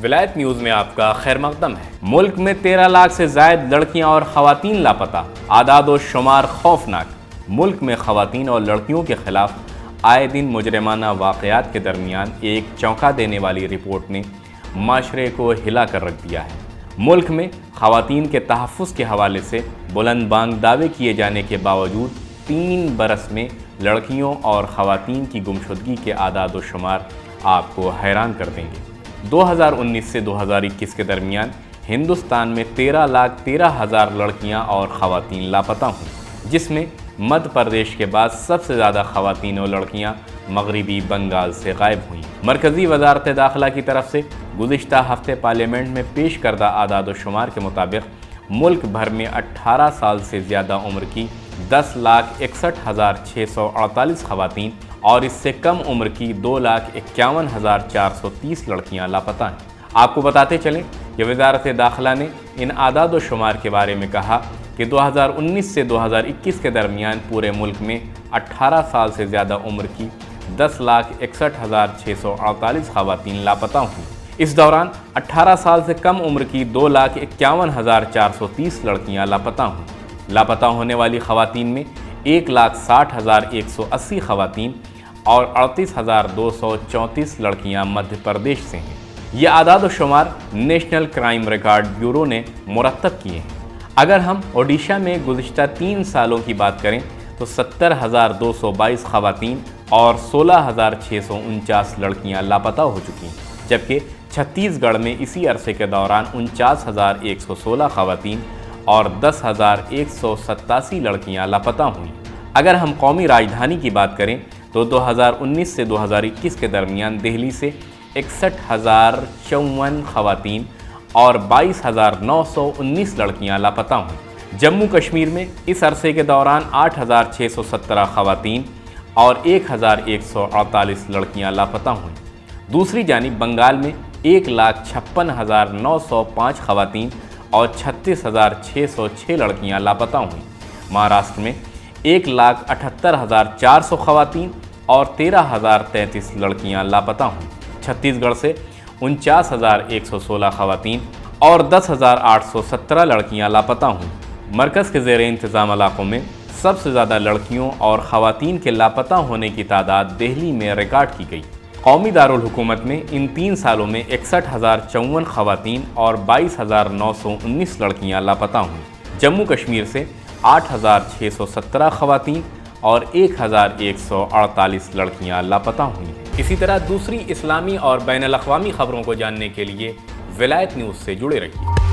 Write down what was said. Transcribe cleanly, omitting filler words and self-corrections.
ولایت نیوز میں آپ کا خیر مقدم ہے۔ ملک میں 13 لاکھ سے زائد لڑکیاں اور خواتین لاپتہ، اعداد و شمار خوفناک۔ ملک میں خواتین اور لڑکیوں کے خلاف آئے دن مجرمانہ واقعات کے درمیان ایک چونکا دینے والی رپورٹ نے معاشرے کو ہلا کر رکھ دیا ہے۔ ملک میں خواتین کے تحفظ کے حوالے سے بلند بانگ دعوے کیے جانے کے باوجود 3 برس میں لڑکیوں اور خواتین کی گمشدگی کے اعداد و شمار آپ کو حیران کر دیں گے۔ 2019 سے 2021 کے درمیان ہندوستان میں 13,13,000 لڑکیاں اور خواتین لاپتہ ہوئیں، جس میں مدھیہ پردیش کے بعد سب سے زیادہ خواتین اور لڑکیاں مغربی بنگال سے غائب ہوئیں۔ مرکزی وزارت داخلہ کی طرف سے گزشتہ ہفتے پارلیمنٹ میں پیش کردہ اعداد و شمار کے مطابق ملک بھر میں 18 سال سے زیادہ عمر کی 10,61,648 خواتین اور اس سے کم عمر کی 2,51,430 لڑکیاں لاپتہ ہیں۔ آپ کو بتاتے چلیں کہ وزارت داخلہ نے ان اعداد و شمار کے بارے میں کہا کہ 2019 سے 2021 کے درمیان پورے ملک میں 18 سال سے زیادہ عمر کی 10,61,648 خواتین لاپتہ ہوئیں۔ اس دوران 18 سال سے کم عمر کی 2,51,430 لڑکیاں لاپتہ ہوئیں۔ لاپتہ ہونے والی خواتین میں 1,60,180 خواتین اور 38,234 لڑکیاں مدھیہ پردیش سے ہیں۔ یہ اعداد و شمار نیشنل کرائم ریکارڈ بیورو نے مرتب کیے ہیں۔ اگر ہم اوڈیشہ میں گزشتہ 3 سالوں کی بات کریں تو 70,222 خواتین اور 16,649 لڑکیاں لاپتہ ہو چکی ہیں، جبکہ چھتیس گڑھ میں اسی عرصے کے دوران 49,116 خواتین اور 10,187 لڑکیاں لاپتہ ہوئیں۔ اگر ہم قومی راجدھانی کی بات کریں تو 2019 سے 2021 کے درمیان دہلی سے 61,054 خواتین اور 22,919 لڑکیاں لاپتہ ہوئیں۔ جموں کشمیر میں اس عرصے کے دوران 8,617 خواتین اور 1,148 لڑکیاں لاپتہ ہوئیں۔ دوسری جانب بنگال میں 1,56,905 خواتین اور 36,606 لڑکیاں لاپتہ ہوئیں۔ مہاراشٹر میں 1,78,400 خواتین اور 13,033 لڑکیاں لاپتہ ہوئیں۔ چھتیس گڑھ سے 49,116 خواتین اور 10,817 لڑکیاں لاپتہ ہوئیں۔ مرکز کے زیر انتظام علاقوں میں سب سے زیادہ لڑکیوں اور خواتین کے لاپتہ ہونے کی تعداد دہلی میں ریکارڈ کی گئی۔ قومی دارالحکومت میں ان 3 سالوں میں 61,054 خواتین اور 22,919 لڑکیاں لاپتہ ہوئیں۔ جموں کشمیر سے 8,617 خواتین اور 1,148 لڑکیاں لاپتہ ہوئی ہیں۔ اسی طرح دوسری اسلامی اور بین الاقوامی خبروں کو جاننے کے لیے ولایت نیوز سے جڑے رہیے۔